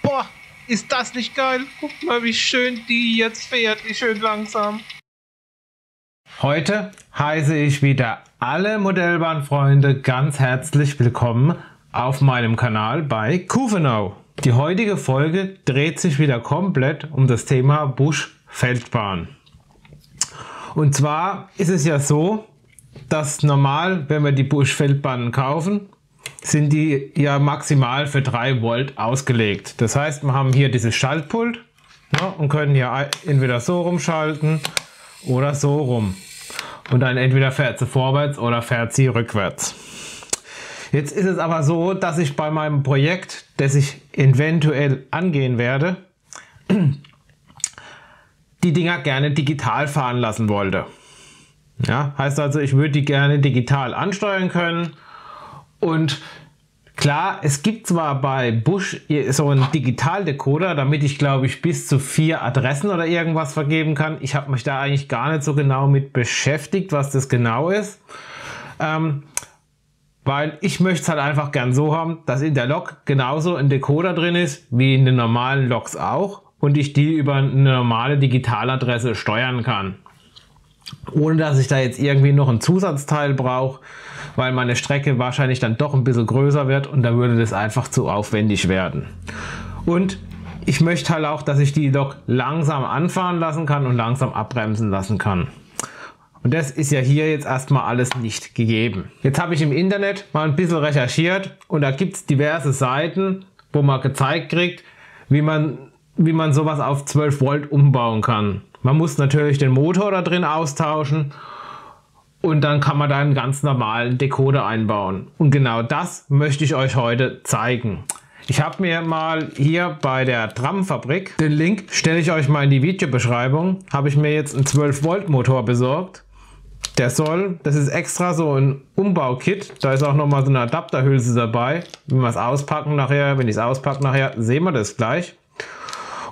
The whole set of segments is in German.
Boah, ist das nicht geil? Guck mal, wie schön die jetzt fährt, wie schön langsam. Heute heiße ich wieder alle Modellbahnfreunde ganz herzlich willkommen auf meinem Kanal bei Kufenau. Die heutige Folge dreht sich wieder komplett um das Thema Busch-Feldbahn. Und zwar ist es ja so, dass normal, wenn wir die Busch-Feldbahnen kaufen, sind die ja maximal für 3 Volt ausgelegt. Das heißt, wir haben hier dieses Schaltpult, ja, und können hier entweder so rumschalten oder so rum. Und dann entweder fährt sie vorwärts oder fährt sie rückwärts. Jetzt ist es aber so, dass ich bei meinem Projekt, das ich eventuell angehen werde, die Dinger gerne digital fahren lassen wollte. Ja, heißt also, ich würde die gerne digital ansteuern können. Und klar, es gibt zwar bei Busch so einen Digitaldecoder, damit ich, glaube ich, bis zu 4 Adressen oder irgendwas vergeben kann. Ich habe mich da eigentlich gar nicht so genau mit beschäftigt, was das genau ist. Weil ich möchte es halt einfach gern so haben, dass in der Lok genauso ein Decoder drin ist, wie in den normalen Loks auch. Und ich die über eine normale Digitaladresse steuern kann. Ohne dass ich da jetzt irgendwie noch ein Zusatzteil brauche, weil meine Strecke wahrscheinlich dann doch ein bisschen größer wird und da würde das einfach zu aufwendig werden. Und ich möchte halt auch, dass ich die Lok langsam anfahren lassen kann und langsam abbremsen lassen kann. Und das ist ja hier jetzt erstmal alles nicht gegeben. Jetzt habe ich im Internet mal ein bisschen recherchiert und da gibt es diverse Seiten, wo man gezeigt kriegt, wie man sowas auf 12 Volt umbauen kann. Man muss natürlich den Motor da drin austauschen und dann kann man da einen ganz normalen Decoder einbauen. Und genau das möchte ich euch heute zeigen. Ich habe mir mal hier bei der Tramfabrik, den Link stelle ich euch mal in die Videobeschreibung, habe ich mir jetzt einen 12 Volt Motor besorgt. Das ist extra so ein Umbaukit, da ist auch nochmal so eine Adapterhülse dabei. Wenn ich es auspacke nachher, sehen wir das gleich.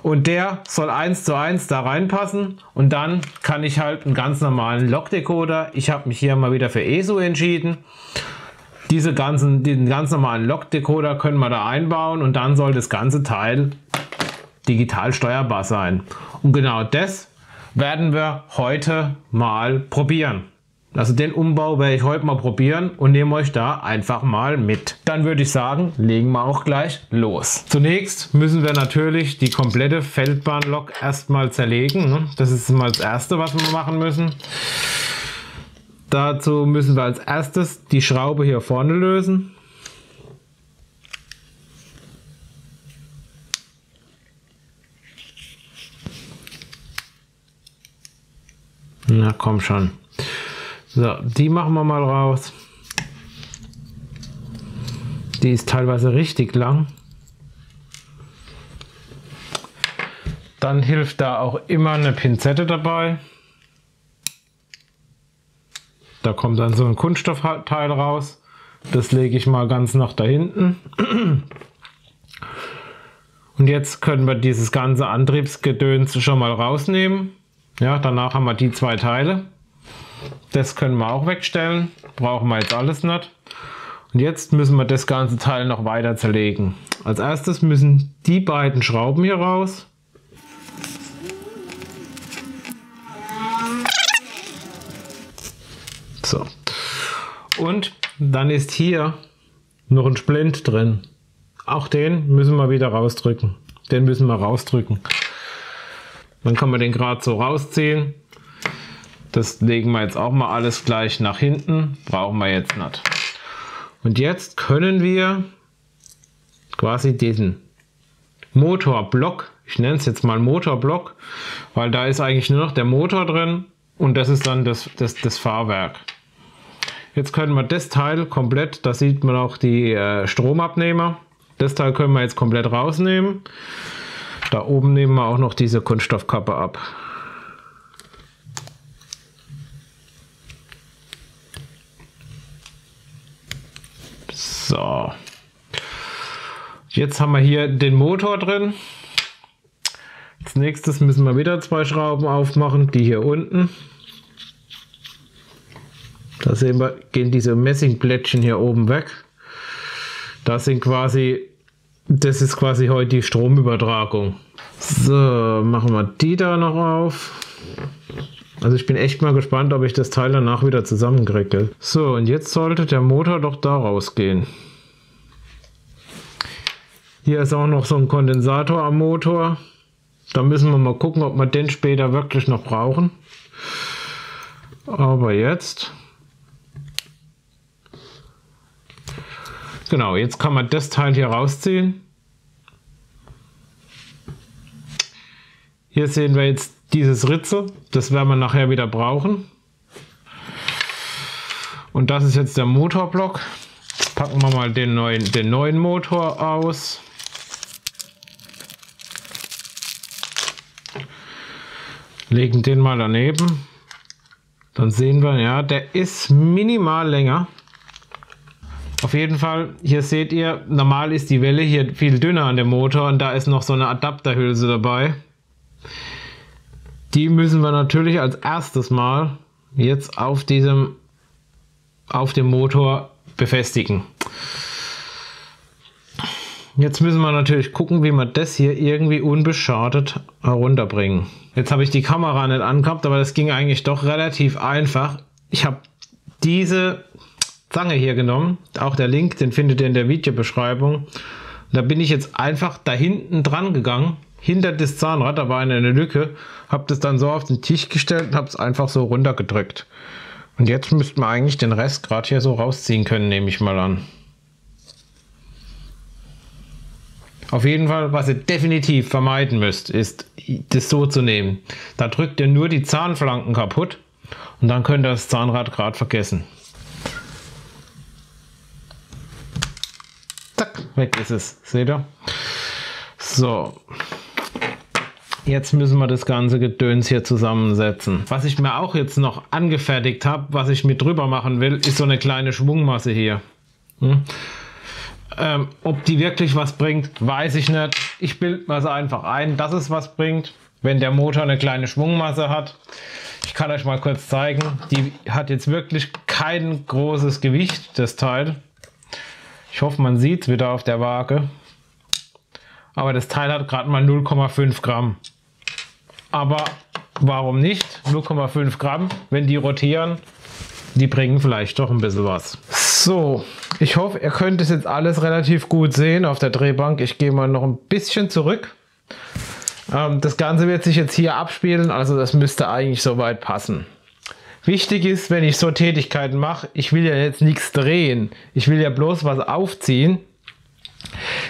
Und der soll 1:1 da reinpassen und dann kann ich halt einen ganz normalen Lokdecoder. Ich habe mich hier mal wieder für ESO entschieden. Diesen ganz normalen Lokdecoder können wir da einbauen und dann soll das ganze Teil digital steuerbar sein. Und genau das werden wir heute mal probieren. Also den Umbau werde ich heute mal probieren und nehme euch da einfach mal mit. Dann würde ich sagen, legen wir auch gleich los. Zunächst müssen wir natürlich die komplette Feldbahnlok erstmal zerlegen. Das ist mal das Erste, was wir machen müssen. Dazu müssen wir als erstes die Schraube hier vorne lösen. Na komm schon. So, die machen wir mal raus. Die ist teilweise richtig lang. Dann hilft da auch immer eine Pinzette dabei. Da kommt dann so ein Kunststoffteil raus. Das lege ich mal ganz nach da hinten. Und jetzt können wir dieses ganze Antriebsgedöns schon mal rausnehmen. Ja, danach haben wir die 2 Teile. Das können wir auch wegstellen. Brauchen wir jetzt alles nicht. Und jetzt müssen wir das ganze Teil noch weiter zerlegen. Als erstes müssen die beiden Schrauben hier raus. So. Und dann ist hier noch ein Splint drin. Auch den müssen wir wieder rausdrücken. Den müssen wir rausdrücken. Dann kann man den gerade so rausziehen. Das legen wir jetzt auch mal alles gleich nach hinten. Brauchen wir jetzt nicht. Und jetzt können wir quasi diesen Motorblock, ich nenne es jetzt mal Motorblock, weil da ist eigentlich nur noch der Motor drin und das ist dann das Fahrwerk. Jetzt können wir das Teil komplett, da sieht man auch die Stromabnehmer, das Teil können wir jetzt komplett rausnehmen. Da oben nehmen wir auch noch diese Kunststoffkappe ab. So. Jetzt haben wir hier den Motor drin. Als nächstes müssen wir wieder 2 Schrauben aufmachen, die hier unten. Da sehen wir, gehen diese Messingplättchen hier oben weg. Da sind quasi Das ist quasi heute die Stromübertragung. So, machen wir die da noch auf. Also ich bin echt mal gespannt, ob ich das Teil danach wieder zusammenkriege. So, und jetzt sollte der Motor doch da rausgehen. Hier ist auch noch so ein Kondensator am Motor. Da müssen wir mal gucken, ob wir den später wirklich noch brauchen. Aber jetzt... Genau, jetzt kann man das Teil hier rausziehen. Hier sehen wir jetzt dieses Ritzel. Das werden wir nachher wieder brauchen. Und das ist jetzt der Motorblock. Jetzt packen wir mal den neuen Motor aus. Legen den mal daneben. Dann sehen wir, ja, der ist minimal länger. Auf jeden Fall, hier seht ihr, normal ist die Welle hier viel dünner an dem Motor und da ist noch so eine Adapterhülse dabei. Die müssen wir natürlich als erstes mal jetzt auf dem Motor befestigen. Jetzt müssen wir natürlich gucken, wie wir das hier irgendwie unbeschadet herunterbringen. Jetzt habe ich die Kamera nicht angehabt, aber das ging eigentlich doch relativ einfach. Ich habe diese Zange hier genommen, auch der Link, den findet ihr in der Videobeschreibung. Und da bin ich jetzt einfach da hinten dran gegangen, hinter das Zahnrad, da war eine Lücke, habe das dann so auf den Tisch gestellt und habe es einfach so runtergedrückt. Und jetzt müssten wir eigentlich den Rest gerade hier so rausziehen können, nehme ich mal an. Auf jeden Fall, was ihr definitiv vermeiden müsst, ist das so zu nehmen. Da drückt ihr nur die Zahnflanken kaputt und dann könnt ihr das Zahnrad gerade vergessen. Zack, weg ist es. Seht ihr? So. Jetzt müssen wir das ganze Gedöns hier zusammensetzen. Was ich mir auch jetzt noch angefertigt habe, was ich mit drüber machen will, ist so eine kleine Schwungmasse hier. Ob die wirklich was bringt, weiß ich nicht. Ich bilde mir es einfach ein, dass es was bringt, wenn der Motor eine kleine Schwungmasse hat. Ich kann euch mal kurz zeigen. Die hat jetzt wirklich kein großes Gewicht, das Teil. Ich hoffe, man sieht es wieder auf der Waage. Aber das Teil hat gerade mal 0,5 Gramm. Aber warum nicht? 0,5 Gramm, wenn die rotieren, die bringen vielleicht doch ein bisschen was. So, ich hoffe, ihr könnt es jetzt alles relativ gut sehen auf der Drehbank. Ich gehe mal noch ein bisschen zurück. Das Ganze wird sich jetzt hier abspielen, also das müsste eigentlich soweit passen. Wichtig ist, wenn ich so Tätigkeiten mache, ich will ja jetzt nichts drehen, ich will ja bloß was aufziehen,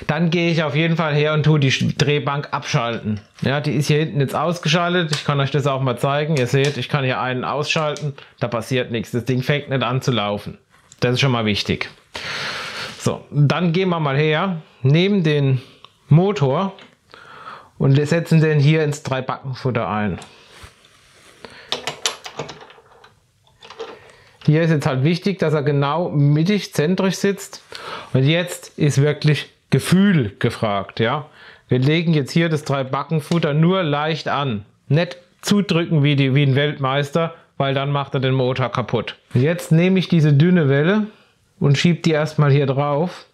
dann gehe ich auf jeden Fall her und tue die Drehbank abschalten. Ja, die ist hier hinten jetzt ausgeschaltet, ich kann euch das auch mal zeigen, ihr seht, ich kann hier einen ausschalten, da passiert nichts, das Ding fängt nicht an zu laufen. Das ist schon mal wichtig. So, dann gehen wir mal her, nehmen den Motor und setzen den hier ins Drei-Backen-Futter ein. Hier ist jetzt halt wichtig, dass er genau mittig zentrisch sitzt. Und jetzt ist wirklich Gefühl gefragt. Ja? Wir legen jetzt hier das Drei-Backen-Futter nur leicht an. Nicht zudrücken wie ein Weltmeister, weil dann macht er den Motor kaputt. Jetzt nehme ich diese dünne Welle und schiebe die erstmal hier drauf.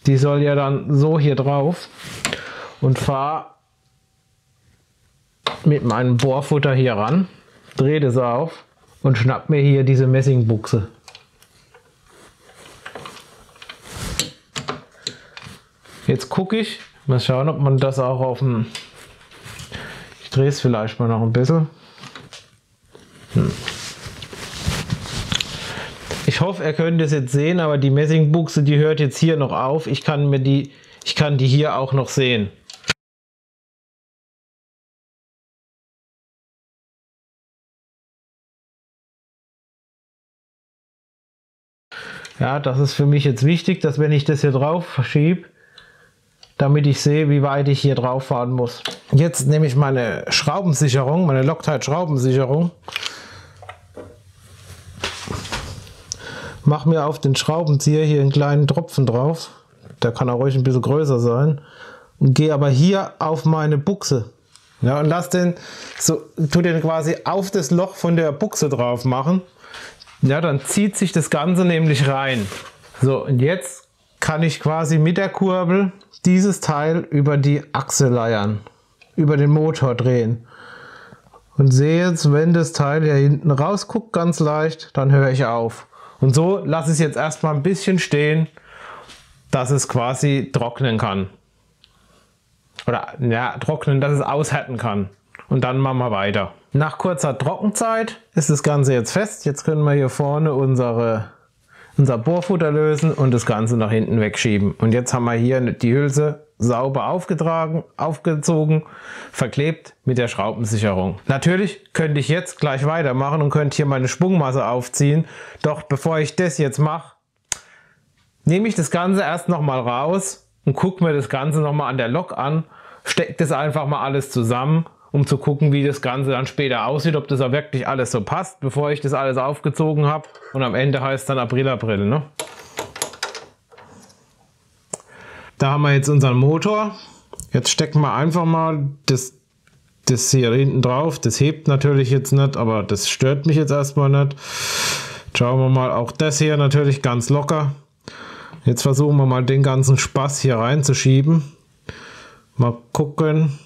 Die soll ja dann so hier drauf. Und fahre mit meinem Bohrfutter hier ran, drehe das auf und schnapp mir hier diese Messingbuchse. Jetzt gucke ich, mal schauen, ob man das auch auf dem... Ich drehe es vielleicht mal noch ein bisschen. Ich hoffe, ihr könnt es jetzt sehen, aber die Messingbuchse, die hört jetzt hier noch auf. Ich kann die hier auch noch sehen. Ja, das ist für mich jetzt wichtig, dass wenn ich das hier drauf verschiebe, damit ich sehe, wie weit ich hier drauf fahren muss. Jetzt nehme ich meine Schraubensicherung, meine Loctite Schraubensicherung, mache mir auf den Schraubenzieher hier einen kleinen Tropfen drauf, der kann auch ruhig ein bisschen größer sein, und gehe aber hier auf meine Buchse. Ja, und lass den so, tu den quasi auf das Loch von der Buchse drauf machen. Ja, dann zieht sich das Ganze nämlich rein. So, und jetzt kann ich quasi mit der Kurbel dieses Teil über die Achse leiern, über den Motor drehen. Und sehe jetzt, wenn das Teil hier hinten rausguckt, ganz leicht, dann höre ich auf. Und so lasse ich es jetzt erstmal ein bisschen stehen, dass es quasi trocknen kann. Oder ja, trocknen, dass es aushärten kann. Und dann machen wir weiter. Nach kurzer Trockenzeit ist das Ganze jetzt fest. Jetzt können wir hier vorne unser Bohrfutter lösen und das Ganze nach hinten wegschieben. Und jetzt haben wir hier die Hülse sauber aufgetragen, aufgezogen, verklebt mit der Schraubensicherung. Natürlich könnte ich jetzt gleich weitermachen und könnte hier meine Schwungmasse aufziehen. Doch bevor ich das jetzt mache, nehme ich das Ganze erst nochmal raus und gucke mir das Ganze nochmal an der Lok an, stecke das einfach mal alles zusammen, um zu gucken, wie das Ganze dann später aussieht, ob das auch wirklich alles so passt, bevor ich das alles aufgezogen habe. Und am Ende heißt es dann April, ne? Da haben wir jetzt unseren Motor. Jetzt stecken wir einfach mal das hier hinten drauf. Das hebt natürlich jetzt nicht, aber das stört mich jetzt erstmal nicht. Schauen wir mal, auch das hier natürlich ganz locker. Jetzt versuchen wir mal den ganzen Spaß hier reinzuschieben. Mal gucken,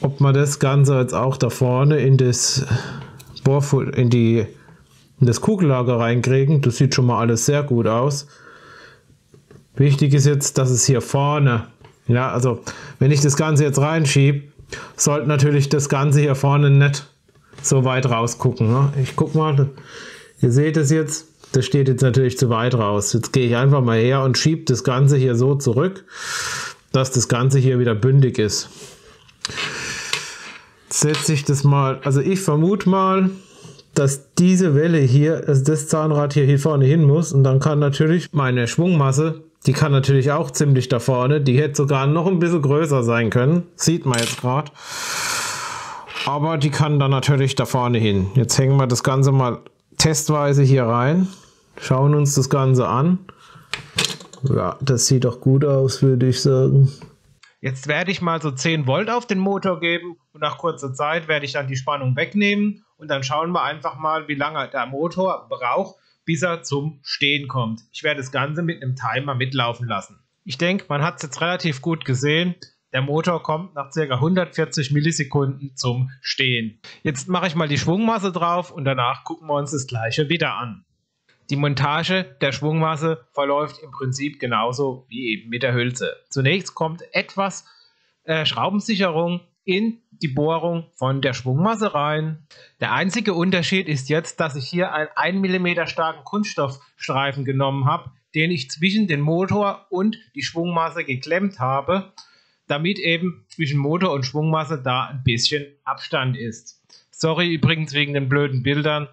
ob wir das Ganze jetzt auch da vorne in das Kugellager reinkriegen. Das sieht schon mal alles sehr gut aus. Wichtig ist jetzt, dass es hier vorne, ja, also wenn ich das Ganze jetzt reinschiebe, sollte natürlich das Ganze hier vorne nicht so weit rausgucken. Ne? Ich guck mal, ihr seht es jetzt, das steht jetzt natürlich zu weit raus. Jetzt gehe ich einfach mal her und schiebe das Ganze hier so zurück, dass das Ganze hier wieder bündig ist. Jetzt setze ich das mal, also ich vermute mal, dass diese Welle hier, also das Zahnrad hier vorne hin muss, und dann kann natürlich meine Schwungmasse, die kann natürlich auch ziemlich da vorne, die hätte sogar noch ein bisschen größer sein können, sieht man jetzt gerade, aber die kann dann natürlich da vorne hin. Jetzt hängen wir das Ganze mal testweise hier rein, schauen uns das Ganze an. Ja, das sieht doch gut aus, würde ich sagen. Jetzt werde ich mal so 10 Volt auf den Motor geben und nach kurzer Zeit werde ich dann die Spannung wegnehmen und dann schauen wir einfach mal, wie lange der Motor braucht, bis er zum Stehen kommt. Ich werde das Ganze mit einem Timer mitlaufen lassen. Ich denke, man hat es jetzt relativ gut gesehen. Der Motor kommt nach ca. 140 Millisekunden zum Stehen. Jetzt mache ich mal die Schwungmasse drauf und danach gucken wir uns das gleiche wieder an. Die Montage der Schwungmasse verläuft im Prinzip genauso wie eben mit der Hülse. Zunächst kommt etwas Schraubensicherung in die Bohrung von der Schwungmasse rein. Der einzige Unterschied ist jetzt, dass ich hier einen 1 mm starken Kunststoffstreifen genommen habe, den ich zwischen den Motor und die Schwungmasse geklemmt habe, damit eben zwischen Motor und Schwungmasse da ein bisschen Abstand ist. Sorry übrigens wegen den blöden Bildern,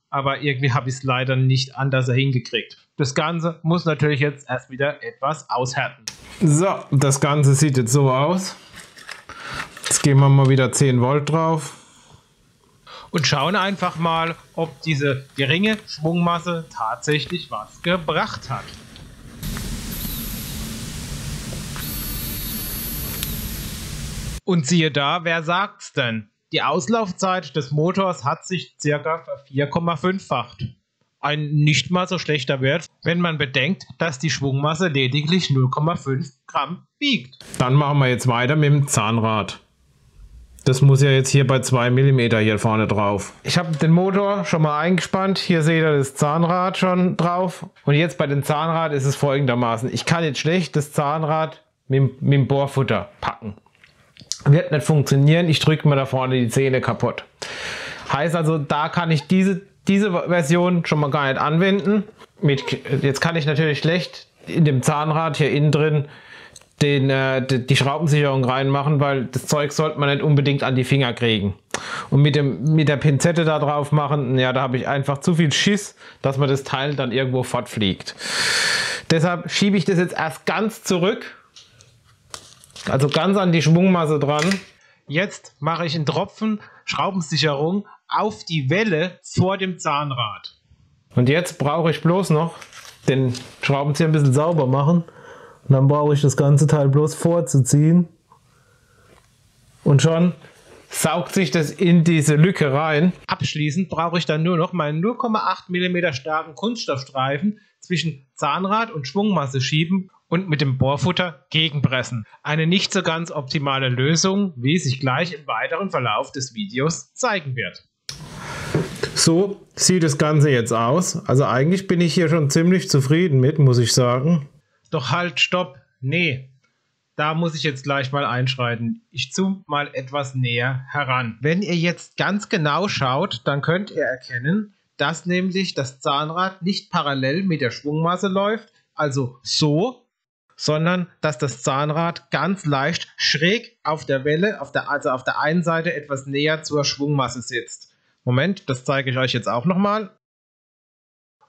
aber irgendwie habe ich es leider nicht anders hingekriegt. Das Ganze muss natürlich jetzt erst wieder etwas aushärten. So, das Ganze sieht jetzt so aus. Jetzt geben wir mal wieder 10 Volt drauf. Und schauen einfach mal, ob diese geringe Schwungmasse tatsächlich was gebracht hat. Und siehe da, wer sagt's denn? Die Auslaufzeit des Motors hat sich ca. 4,5-facht. Ein nicht mal so schlechter Wert, wenn man bedenkt, dass die Schwungmasse lediglich 0,5 Gramm wiegt. Dann machen wir jetzt weiter mit dem Zahnrad. Das muss ja jetzt hier bei 2 mm hier vorne drauf. Ich habe den Motor schon mal eingespannt. Hier seht ihr das Zahnrad schon drauf. Und jetzt bei dem Zahnrad ist es folgendermaßen. Ich kann jetzt schlecht das Zahnrad mit dem Bohrfutter packen. Wird nicht funktionieren. Ich drücke mir da vorne die Zähne kaputt. Heißt also, da kann ich diese Version schon mal gar nicht anwenden. Jetzt kann ich natürlich schlecht in dem Zahnrad hier innen drin die Schraubensicherung reinmachen, weil das Zeug sollte man nicht unbedingt an die Finger kriegen. Und mit der Pinzette da drauf machen, ja, da habe ich einfach zu viel Schiss, dass man das Teil dann irgendwo fortfliegt. Deshalb schiebe ich das jetzt erst ganz zurück, also ganz an die Schwungmasse dran. Jetzt mache ich einen Tropfen Schraubensicherung auf die Welle vor dem Zahnrad. Und jetzt brauche ich bloß noch den Schraubenzieher ein bisschen sauber machen. Und dann brauche ich das ganze Teil bloß vorzuziehen. Und schon saugt sich das in diese Lücke rein. Abschließend brauche ich dann nur noch meinen 0,8 mm starken Kunststoffstreifen zwischen Zahnrad und Schwungmasse schieben und mit dem Bohrfutter gegenpressen. Eine nicht so ganz optimale Lösung, wie sich gleich im weiteren Verlauf des Videos zeigen wird. So sieht das Ganze jetzt aus. Also eigentlich bin ich hier schon ziemlich zufrieden mit, muss ich sagen. Doch halt, stopp, nee. Da muss ich jetzt gleich mal einschreiten. Ich zoome mal etwas näher heran. Wenn ihr jetzt ganz genau schaut, dann könnt ihr erkennen, dass nämlich das Zahnrad nicht parallel mit der Schwungmasse läuft, also so, sondern dass das Zahnrad ganz leicht schräg auf der Welle, also auf der einen Seite etwas näher zur Schwungmasse sitzt. Moment, das zeige ich euch jetzt auch nochmal.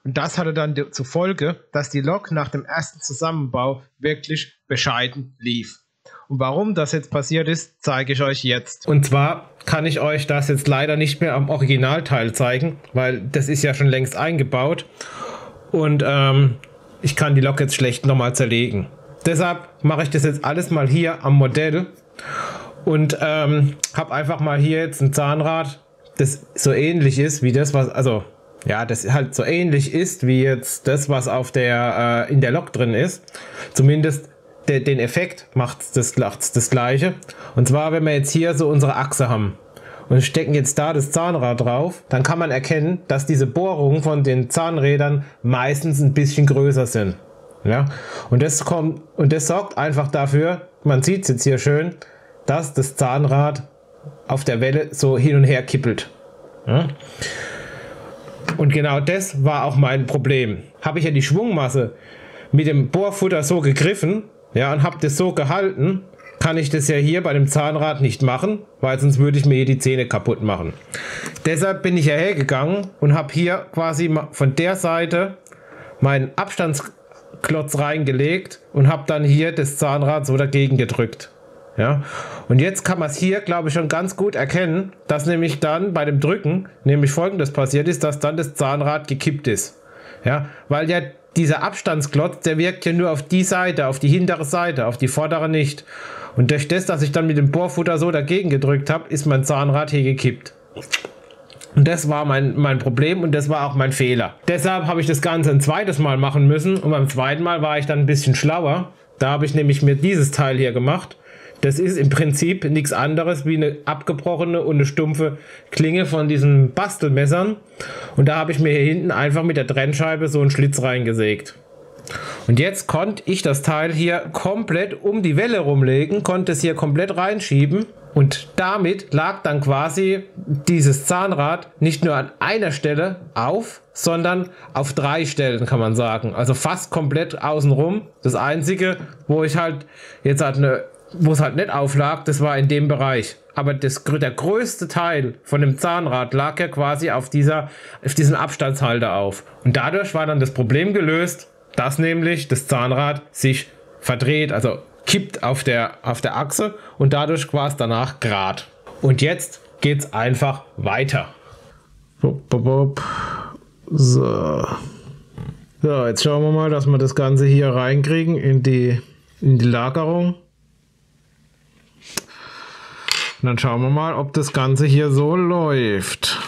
Und das hatte dann zur Folge, dass die Lok nach dem ersten Zusammenbau wirklich bescheiden lief. Und warum das jetzt passiert ist, zeige ich euch jetzt. Und zwar kann ich euch das jetzt leider nicht mehr am Originalteil zeigen, weil das ist ja schon längst eingebaut. Und ich kann die Lok jetzt schlecht nochmal zerlegen. Deshalb mache ich das jetzt alles mal hier am Modell und habe einfach mal hier jetzt ein Zahnrad, das so ähnlich ist wie das, was, also ja, das halt so ähnlich ist wie jetzt das, was auf der in der Lok drin ist. Zumindest den Effekt macht das gleiche. Und zwar, wenn wir jetzt hier so unsere Achse haben und stecken jetzt da das Zahnrad drauf, dann kann man erkennen, dass diese Bohrungen von den Zahnrädern meistens ein bisschen größer sind. Ja, und das sorgt einfach dafür, man sieht es jetzt hier schön, dass das Zahnrad auf der Welle so hin und her kippelt. Ja? Und genau das war auch mein Problem. Habe ich ja die Schwungmasse mit dem Bohrfutter so gegriffen, ja, und habe das so gehalten, kann ich das ja hier bei dem Zahnrad nicht machen, weil sonst würde ich mir hier die Zähne kaputt machen. Deshalb bin ich ja hergegangen und habe hier quasi von der Seite meinen Abstandsklotz reingelegt und habe dann hier das Zahnrad so dagegen gedrückt. Ja, und jetzt kann man es hier, glaube ich, schon ganz gut erkennen, dass nämlich dann bei dem Drücken nämlich Folgendes passiert ist, dass dann das Zahnrad gekippt ist. Ja, weil ja dieser Abstandsklotz, der wirkt ja nur auf die Seite, auf die hintere Seite, auf die vordere nicht. Und durch das, dass ich dann mit dem Bohrfutter so dagegen gedrückt habe, ist mein Zahnrad hier gekippt. Und das war mein Problem und das war auch mein Fehler. Deshalb habe ich das Ganze ein zweites Mal machen müssen und beim zweiten Mal war ich dann ein bisschen schlauer. Da habe ich nämlich mir dieses Teil hier gemacht. Das ist im Prinzip nichts anderes wie eine abgebrochene und eine stumpfe Klinge von diesen Bastelmessern. Und da habe ich mir hier hinten einfach mit der Trennscheibe so einen Schlitz reingesägt. Und jetzt konnte ich das Teil hier komplett um die Welle rumlegen, konnte es hier komplett reinschieben. Und damit lag dann quasi dieses Zahnrad nicht nur an einer Stelle auf, sondern auf 3 Stellen, kann man sagen. Also fast komplett außenrum. Das Einzige, wo ich halt jetzt wo es halt nicht auflag, das war in dem Bereich. Aber der größte Teil von dem Zahnrad lag ja quasi auf diesem Abstandshalter auf. Und dadurch war dann das Problem gelöst, dass nämlich das Zahnrad sich verdreht, also kippt auf der Achse und dadurch war es danach gerade. Und jetzt geht es einfach weiter. So, jetzt schauen wir mal, dass wir das Ganze hier reinkriegen in die Lagerung. Und dann schauen wir mal, ob das Ganze hier so läuft.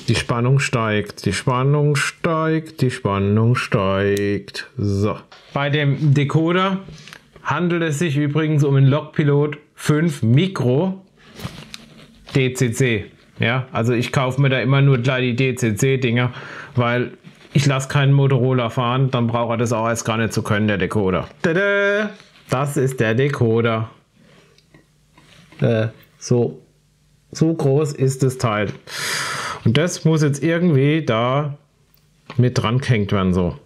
Die Spannung steigt, die Spannung steigt, die Spannung steigt. So. Bei dem Decoder handelt es sich übrigens um einen Lokpilot 5 Micro DCC. Ja, also ich kaufe mir da immer nur gleich die DCC-Dinger, weil ich lasse keinen Motorola fahren, dann braucht er das auch erst gar nicht zu können, der Decoder. Tada! Das ist der Decoder. So groß ist das Teil. Und das muss jetzt irgendwie da mit dran gehängt werden. So.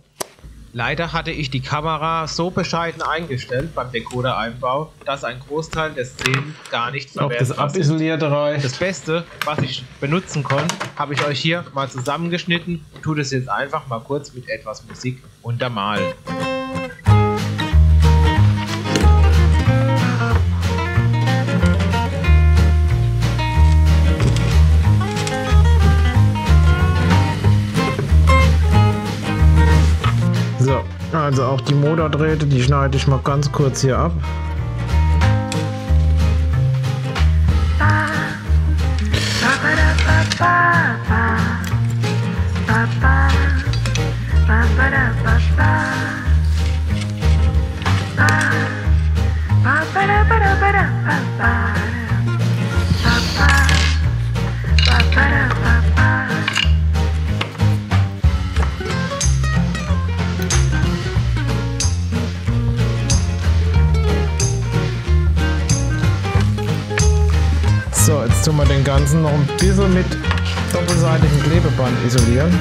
Leider hatte ich die Kamera so bescheiden eingestellt beim Decoder-Einbau, dass ein Großteil der Szenen gar nicht verwertet war. Das Beste, was ich benutzen konnte, habe ich euch hier mal zusammengeschnitten und tue das jetzt einfach mal kurz mit etwas Musik untermalen. So, also auch die Motordrähte, die schneide ich mal ganz kurz hier ab. So, jetzt tun wir den ganzen noch ein bisschen mit doppelseitigem Klebeband befixieren.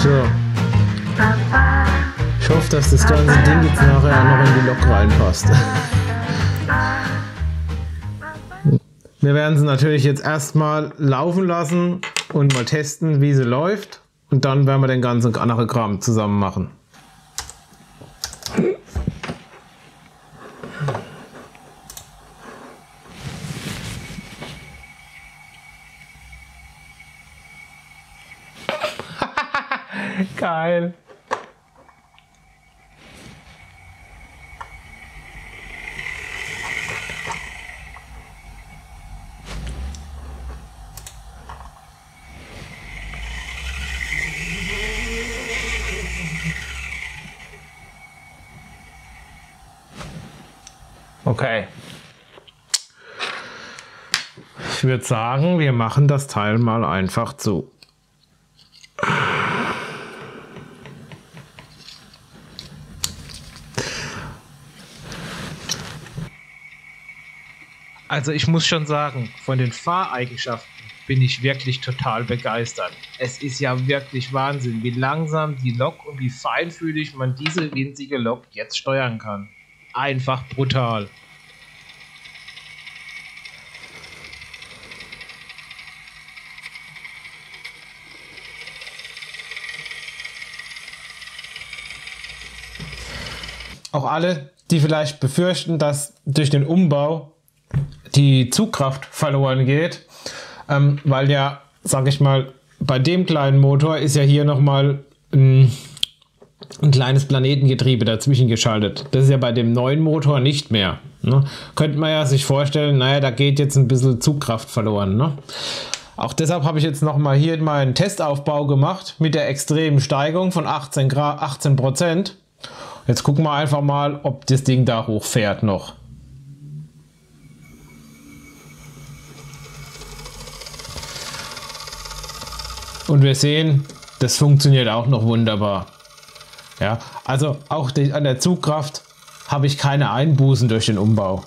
So. Ich hoffe, dass das ganze Ding jetzt nachher noch in die Lok reinpasst. Wir werden sie natürlich jetzt erstmal laufen lassen und mal testen, wie sie läuft. Und dann werden wir den ganzen anderen Kram zusammen machen. Geil. Okay. Ich würde sagen, wir machen das Teil mal einfach zu. Also ich muss schon sagen, von den Fahreigenschaften bin ich wirklich total begeistert. Es ist ja wirklich Wahnsinn, wie langsam die Lok und wie feinfühlig man diese winzige Lok jetzt steuern kann. Einfach brutal. Auch alle, die vielleicht befürchten, dass durch den Umbau die Zugkraft verloren geht, weil ja, sag ich mal, bei dem kleinen Motor ist ja hier nochmal ein kleines Planetengetriebe dazwischen geschaltet. Das ist ja bei dem neuen Motor nicht mehr. Ne? Könnte man ja sich vorstellen, naja, da geht jetzt ein bisschen Zugkraft verloren. Ne? Auch deshalb habe ich jetzt nochmal hier meinen Testaufbau gemacht mit der extremen Steigung von 18%. Jetzt gucken wir einfach mal, ob das Ding da hochfährt noch. Und wir sehen, das funktioniert auch noch wunderbar. Ja, also auch an der Zugkraft habe ich keine Einbußen durch den Umbau.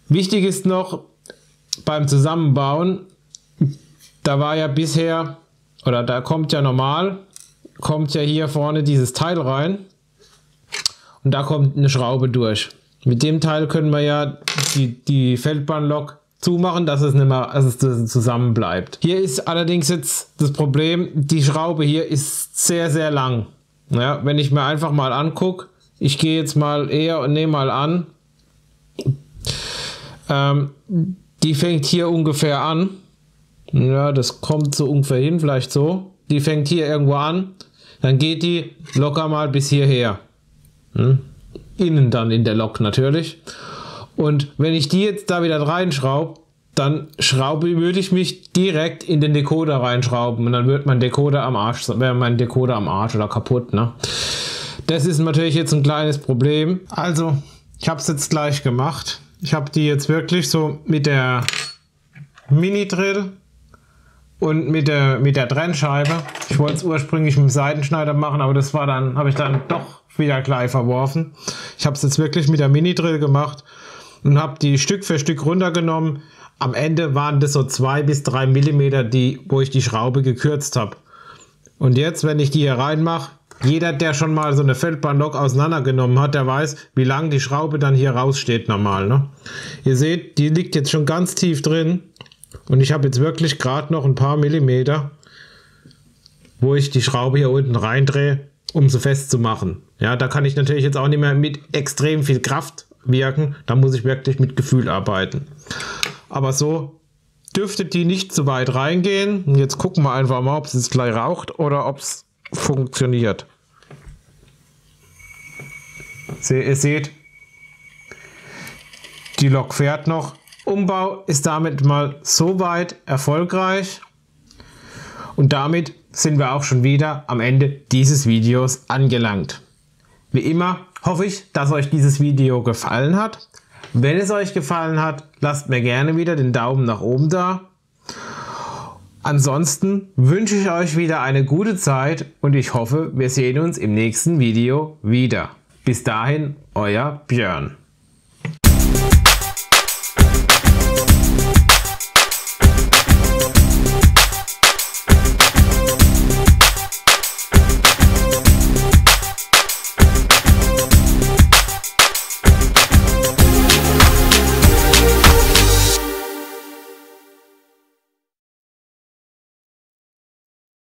Wichtig ist noch beim Zusammenbauen, da war ja bisher, oder da kommt ja normal, kommt ja hier vorne dieses Teil rein und da kommt eine Schraube durch. Mit dem Teil können wir ja die Feldbahnlok zumachen, dass es nicht mehr, zusammen bleibt. Hier ist allerdings jetzt das Problem, die Schraube hier ist sehr, sehr lang. Ja, wenn ich mir einfach mal angucke, ich gehe jetzt mal eher und nehme mal an, die fängt hier ungefähr an. Ja, das kommt so ungefähr hin, vielleicht so. Die fängt hier irgendwo an, dann geht die locker mal bis hierher. Innen dann in der Lok natürlich. Und wenn ich die jetzt da wieder reinschraube, dann würde ich mich direkt in den Decoder reinschrauben und dann wird mein Decoder am Arsch, wäre mein Decoder am Arsch oder kaputt. Ne? Das ist natürlich jetzt ein kleines Problem. Also, ich habe es jetzt gleich gemacht. Ich habe die jetzt wirklich so mit der Mini-Drill und mit der Trennscheibe. Ich wollte es ursprünglich mit dem Seitenschneider machen, aber das war dann, habe ich dann doch wieder gleich verworfen. Ich habe es jetzt wirklich mit der Mini-Drill gemacht und habe die Stück für Stück runtergenommen. Am Ende waren das so 2 bis 3 Millimeter, wo ich die Schraube gekürzt habe. Und jetzt, wenn ich die hier reinmache, jeder, der schon mal so eine Feldbahnlok auseinandergenommen hat, der weiß, wie lang die Schraube dann hier raussteht normal. Ne? Ihr seht, die liegt jetzt schon ganz tief drin. Und ich habe jetzt wirklich gerade noch ein paar Millimeter, wo ich die Schraube hier unten reindrehe, um sie festzumachen. Ja, da kann ich natürlich jetzt auch nicht mehr mit extrem viel Kraft wirken. Da muss ich wirklich mit Gefühl arbeiten. Aber so dürfte die nicht so weit reingehen. Und jetzt gucken wir einfach mal, ob es jetzt gleich raucht oder ob es funktioniert. Ihr seht, die Lok fährt noch. Umbau ist damit mal soweit erfolgreich. Und damit sind wir auch schon wieder am Ende dieses Videos angelangt. Wie immer hoffe ich, dass euch dieses Video gefallen hat. Wenn es euch gefallen hat, lasst mir gerne wieder den Daumen nach oben da. Ansonsten wünsche ich euch wieder eine gute Zeit und ich hoffe, wir sehen uns im nächsten Video wieder. Bis dahin, euer Björn.